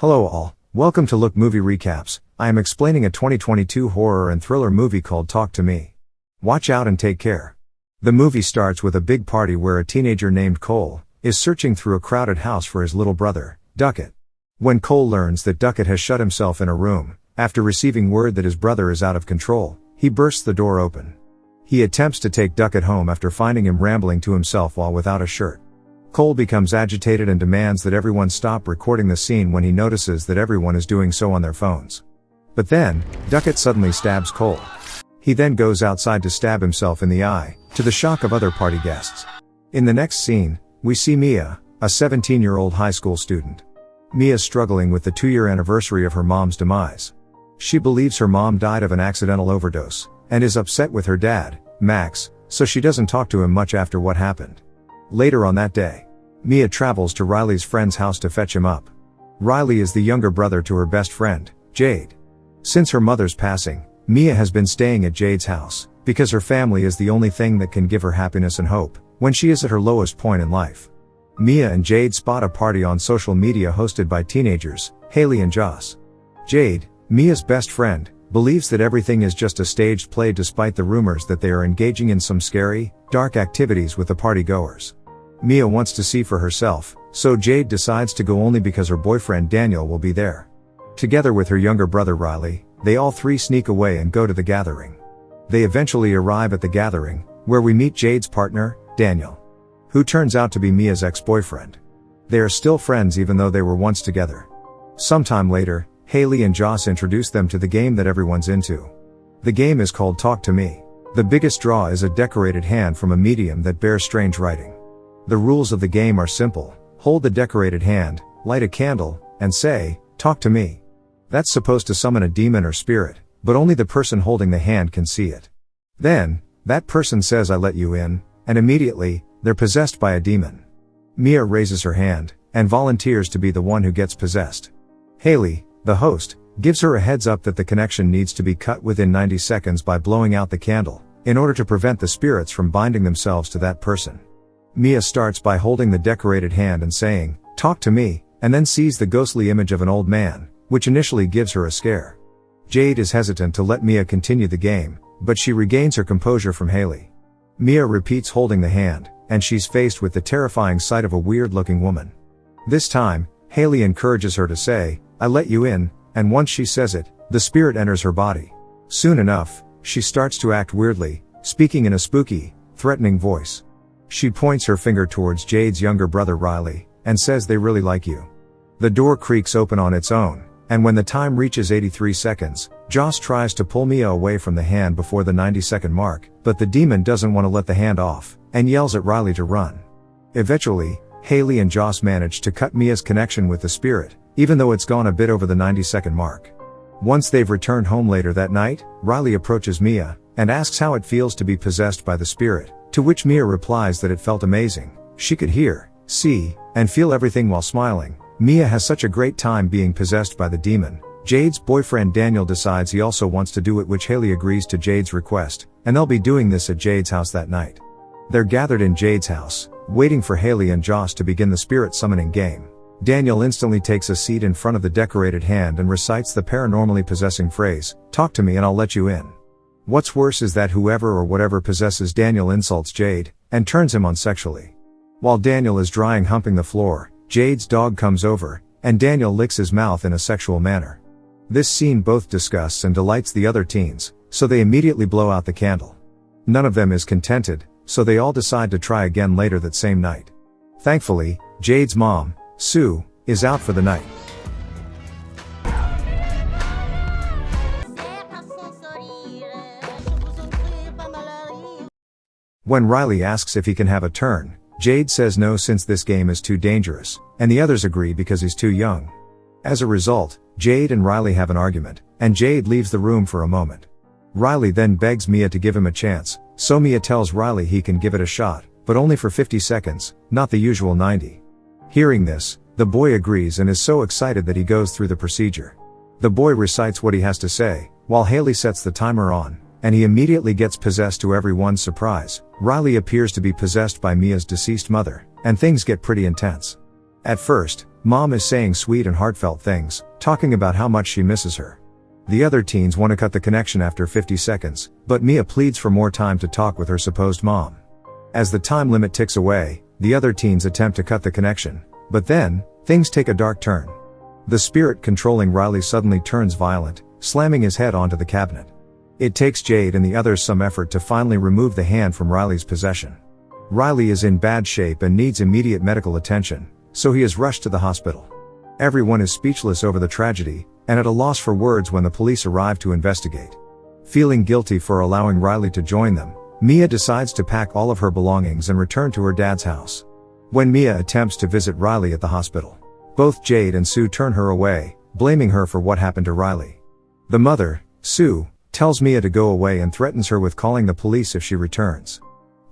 Hello all, welcome to Look Movie Recaps. I am explaining a 2022 horror and thriller movie called Talk to Me. Watch out and take care. The movie starts with a big party where a teenager named Cole is searching through a crowded house for his little brother, Duckett. When Cole learns that Duckett has shut himself in a room, after receiving word that his brother is out of control, he bursts the door open. He attempts to take Duckett home after finding him rambling to himself while without a shirt. Cole becomes agitated and demands that everyone stop recording the scene when he notices that everyone is doing so on their phones. But then, Duckett suddenly stabs Cole. He then goes outside to stab himself in the eye, to the shock of other party guests. In the next scene, we see Mia, a 17-year-old high school student. Mia's struggling with the 2-year anniversary of her mom's demise. She believes her mom died of an accidental overdose, and is upset with her dad, Max, so she doesn't talk to him much after what happened. Later on that day, Mia travels to Riley's friend's house to fetch him up. Riley is the younger brother to her best friend, Jade. Since her mother's passing, Mia has been staying at Jade's house, because her family is the only thing that can give her happiness and hope, when she is at her lowest point in life. Mia and Jade spot a party on social media hosted by teenagers, Haley and Joss. Jade, Mia's best friend, believes that everything is just a staged play despite the rumors that they are engaging in some scary, dark activities with the party-goers. Mia wants to see for herself, so Jade decides to go only because her boyfriend Daniel will be there. Together with her younger brother Riley, they all three sneak away and go to the gathering. They eventually arrive at the gathering, where we meet Jade's partner, Daniel, who turns out to be Mia's ex-boyfriend. They are still friends even though they were once together. Sometime later, Haley and Joss introduce them to the game that everyone's into. The game is called Talk to Me. The biggest draw is a decorated hand from a medium that bears strange writing. The rules of the game are simple. Hold the decorated hand, light a candle, and say, "Talk to me." That's supposed to summon a demon or spirit, but only the person holding the hand can see it. Then, that person says, "I let you in," and immediately, they're possessed by a demon. Mia raises her hand, and volunteers to be the one who gets possessed. Haley, the host, gives her a heads up that the connection needs to be cut within 90 seconds by blowing out the candle, in order to prevent the spirits from binding themselves to that person. Mia starts by holding the decorated hand and saying, "Talk to me," and then sees the ghostly image of an old man, which initially gives her a scare. Jade is hesitant to let Mia continue the game, but she regains her composure from Haley. Mia repeats holding the hand, and she's faced with the terrifying sight of a weird-looking woman. This time, Haley encourages her to say, "I let you in," and once she says it, the spirit enters her body. Soon enough, she starts to act weirdly, speaking in a spooky, threatening voice. She points her finger towards Jade's younger brother Riley, and says, "They really like you." The door creaks open on its own, and when the time reaches 83 seconds, Joss tries to pull Mia away from the hand before the 90-second mark, but the demon doesn't want to let the hand off, and yells at Riley to run. Eventually, Haley and Joss manage to cut Mia's connection with the spirit, even though it's gone a bit over the 90-second mark. Once they've returned home later that night, Riley approaches Mia, and asks how it feels to be possessed by the spirit, to which Mia replies that it felt amazing. She could hear, see, and feel everything while smiling. Mia has such a great time being possessed by the demon. Jade's boyfriend Daniel decides he also wants to do it, which Haley agrees to Jade's request, and they'll be doing this at Jade's house that night. They're gathered in Jade's house, waiting for Haley and Joss to begin the spirit summoning game. Daniel instantly takes a seat in front of the decorated hand and recites the paranormally possessing phrase, "Talk to me and I'll let you in." What's worse is that whoever or whatever possesses Daniel insults Jade, and turns him on sexually. While Daniel is drying humping the floor, Jade's dog comes over, and Daniel licks his mouth in a sexual manner. This scene both disgusts and delights the other teens, so they immediately blow out the candle. None of them is contented, so they all decide to try again later that same night. Thankfully, Jade's mom, Sue, is out for the night. When Riley asks if he can have a turn, Jade says no since this game is too dangerous, and the others agree because he's too young. As a result, Jade and Riley have an argument, and Jade leaves the room for a moment. Riley then begs Mia to give him a chance, so Mia tells Riley he can give it a shot, but only for 50 seconds, not the usual 90. Hearing this, the boy agrees and is so excited that he goes through the procedure. The boy recites what he has to say, while Haley sets the timer on, and he immediately gets possessed. To everyone's surprise, Riley appears to be possessed by Mia's deceased mother, and things get pretty intense. At first, Mom is saying sweet and heartfelt things, talking about how much she misses her. The other teens want to cut the connection after 50 seconds, but Mia pleads for more time to talk with her supposed mom. As the time limit ticks away, the other teens attempt to cut the connection, but then, things take a dark turn. The spirit controlling Riley suddenly turns violent, slamming his head onto the cabinet. It takes Jade and the others some effort to finally remove the hand from Riley's possession. Riley is in bad shape and needs immediate medical attention, so he is rushed to the hospital. Everyone is speechless over the tragedy, and at a loss for words when the police arrive to investigate. Feeling guilty for allowing Riley to join them, Mia decides to pack all of her belongings and return to her dad's house. When Mia attempts to visit Riley at the hospital, both Jade and Sue turn her away, blaming her for what happened to Riley. The mother, Sue, tells Mia to go away and threatens her with calling the police if she returns.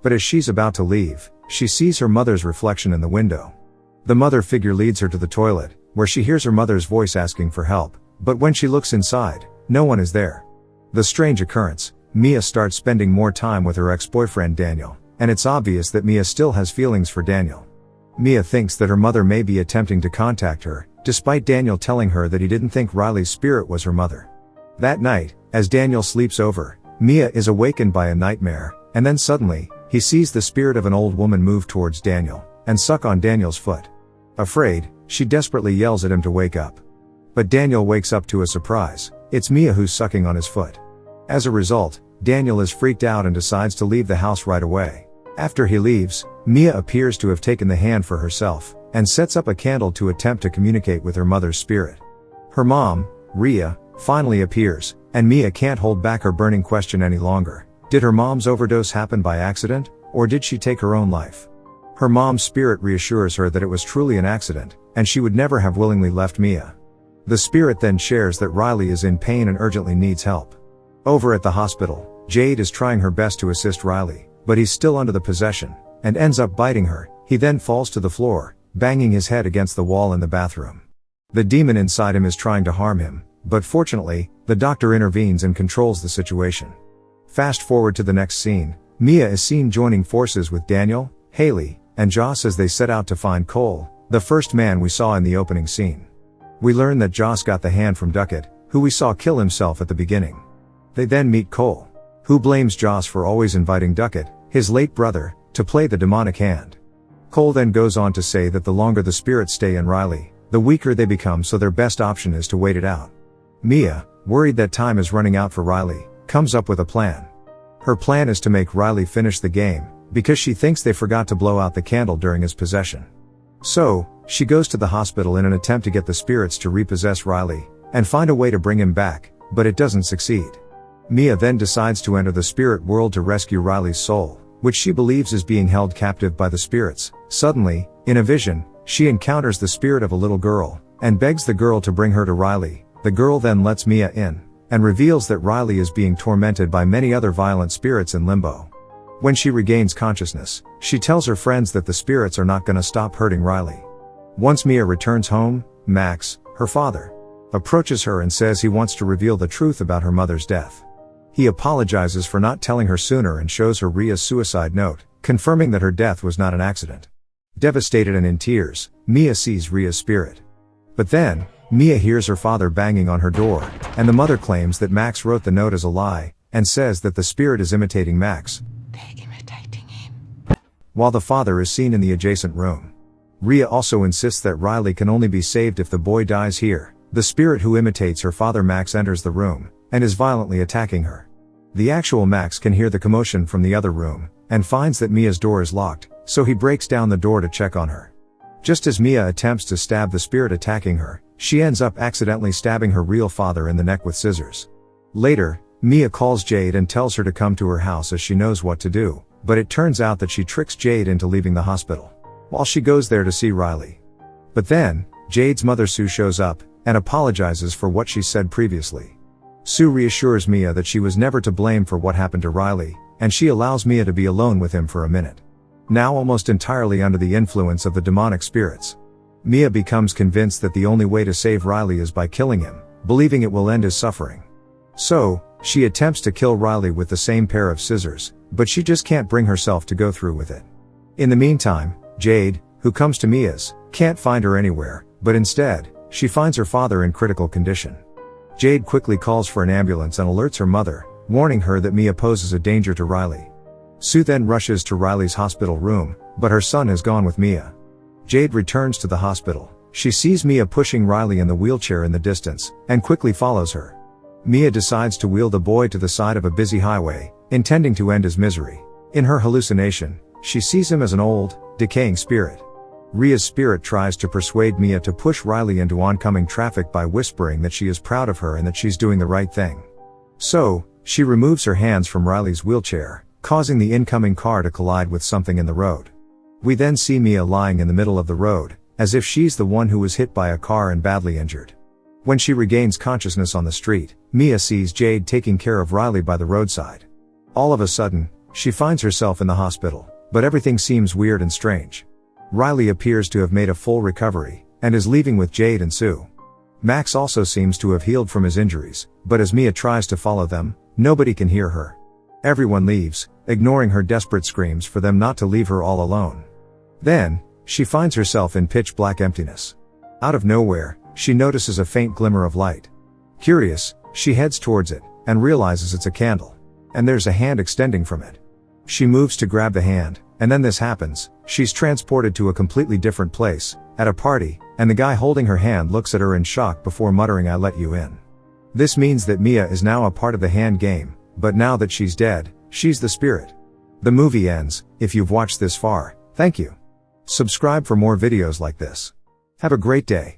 But as she's about to leave, she sees her mother's reflection in the window. The mother figure leads her to the toilet, where she hears her mother's voice asking for help, but when she looks inside, no one is there. The strange occurrence, Mia starts spending more time with her ex-boyfriend Daniel, and it's obvious that Mia still has feelings for Daniel. Mia thinks that her mother may be attempting to contact her, despite Daniel telling her that he didn't think Riley's spirit was her mother. That night, as Daniel sleeps over, Mia is awakened by a nightmare, and then suddenly, he sees the spirit of an old woman move towards Daniel, and suck on Daniel's foot. Afraid, she desperately yells at him to wake up. But Daniel wakes up to a surprise. It's Mia who's sucking on his foot. As a result, Daniel is freaked out and decides to leave the house right away. After he leaves, Mia appears to have taken the hand for herself, and sets up a candle to attempt to communicate with her mother's spirit. Her mom, Rhea, finally appears, and Mia can't hold back her burning question any longer. Did her mom's overdose happen by accident, or did she take her own life? Her mom's spirit reassures her that it was truly an accident, and she would never have willingly left Mia. The spirit then shares that Riley is in pain and urgently needs help. Over at the hospital, Jade is trying her best to assist Riley, but he's still under the possession, and ends up biting her. He then falls to the floor, banging his head against the wall in the bathroom. The demon inside him is trying to harm him, but fortunately, the doctor intervenes and controls the situation. Fast forward to the next scene, Mia is seen joining forces with Daniel, Haley, and Joss as they set out to find Cole, the first man we saw in the opening scene. We learn that Joss got the hand from Duckett, who we saw kill himself at the beginning. They then meet Cole, who blames Joss for always inviting Duckett, his late brother, to play the demonic hand. Cole then goes on to say that the longer the spirits stay in Riley, the weaker they become, so their best option is to wait it out. Mia, worried that time is running out for Riley, comes up with a plan. Her plan is to make Riley finish the game, because she thinks they forgot to blow out the candle during his possession. So, she goes to the hospital in an attempt to get the spirits to repossess Riley, and find a way to bring him back, but it doesn't succeed. Mia then decides to enter the spirit world to rescue Riley's soul, which she believes is being held captive by the spirits. Suddenly, in a vision, she encounters the spirit of a little girl, and begs the girl to bring her to Riley. The girl then lets Mia in, and reveals that Riley is being tormented by many other violent spirits in limbo. When she regains consciousness, she tells her friends that the spirits are not gonna stop hurting Riley. Once Mia returns home, Max, her father, approaches her and says he wants to reveal the truth about her mother's death. He apologizes for not telling her sooner and shows her Rhea's suicide note, confirming that her death was not an accident. Devastated and in tears, Mia sees Rhea's spirit. But then, Mia hears her father banging on her door, and the mother claims that Max wrote the note as a lie, and says that the spirit is imitating Max. They're imitating him. While the father is seen in the adjacent room. Rhea also insists that Riley can only be saved if the boy dies here. The spirit who imitates her father Max enters the room, and is violently attacking her. The actual Max can hear the commotion from the other room, and finds that Mia's door is locked, so he breaks down the door to check on her. Just as Mia attempts to stab the spirit attacking her, she ends up accidentally stabbing her real father in the neck with scissors. Later, Mia calls Jade and tells her to come to her house as she knows what to do, but it turns out that she tricks Jade into leaving the hospital, while she goes there to see Riley. But then, Jade's mother Sue shows up, and apologizes for what she said previously. Sue reassures Mia that she was never to blame for what happened to Riley, and she allows Mia to be alone with him for a minute. Now almost entirely under the influence of the demonic spirits, Mia becomes convinced that the only way to save Riley is by killing him, believing it will end his suffering. So, she attempts to kill Riley with the same pair of scissors, but she just can't bring herself to go through with it. In the meantime, Jade, who comes to Mia's, can't find her anywhere, but instead, she finds her father in critical condition. Jade quickly calls for an ambulance and alerts her mother, warning her that Mia poses a danger to Riley. Sue then rushes to Riley's hospital room, but her son has gone with Mia. Jade returns to the hospital. She sees Mia pushing Riley in the wheelchair in the distance, and quickly follows her. Mia decides to wheel the boy to the side of a busy highway, intending to end his misery. In her hallucination, she sees him as an old, decaying spirit. Ria's spirit tries to persuade Mia to push Riley into oncoming traffic by whispering that she is proud of her and that she's doing the right thing. So, she removes her hands from Riley's wheelchair, causing the incoming car to collide with something in the road. We then see Mia lying in the middle of the road, as if she's the one who was hit by a car and badly injured. When she regains consciousness on the street, Mia sees Jade taking care of Riley by the roadside. All of a sudden, she finds herself in the hospital, but everything seems weird and strange. Riley appears to have made a full recovery, and is leaving with Jade and Sue. Max also seems to have healed from his injuries, but as Mia tries to follow them, nobody can hear her. Everyone leaves, ignoring her desperate screams for them not to leave her all alone. Then, she finds herself in pitch black emptiness. Out of nowhere, she notices a faint glimmer of light. Curious, she heads towards it, and realizes it's a candle. And there's a hand extending from it. She moves to grab the hand, and then this happens. She's transported to a completely different place, at a party, and the guy holding her hand looks at her in shock before muttering, "I let you in." This means that Mia is now a part of the hand game, but now that she's dead, she's the spirit. The movie ends. If you've watched this far, thank you. Subscribe for more videos like this. Have a great day.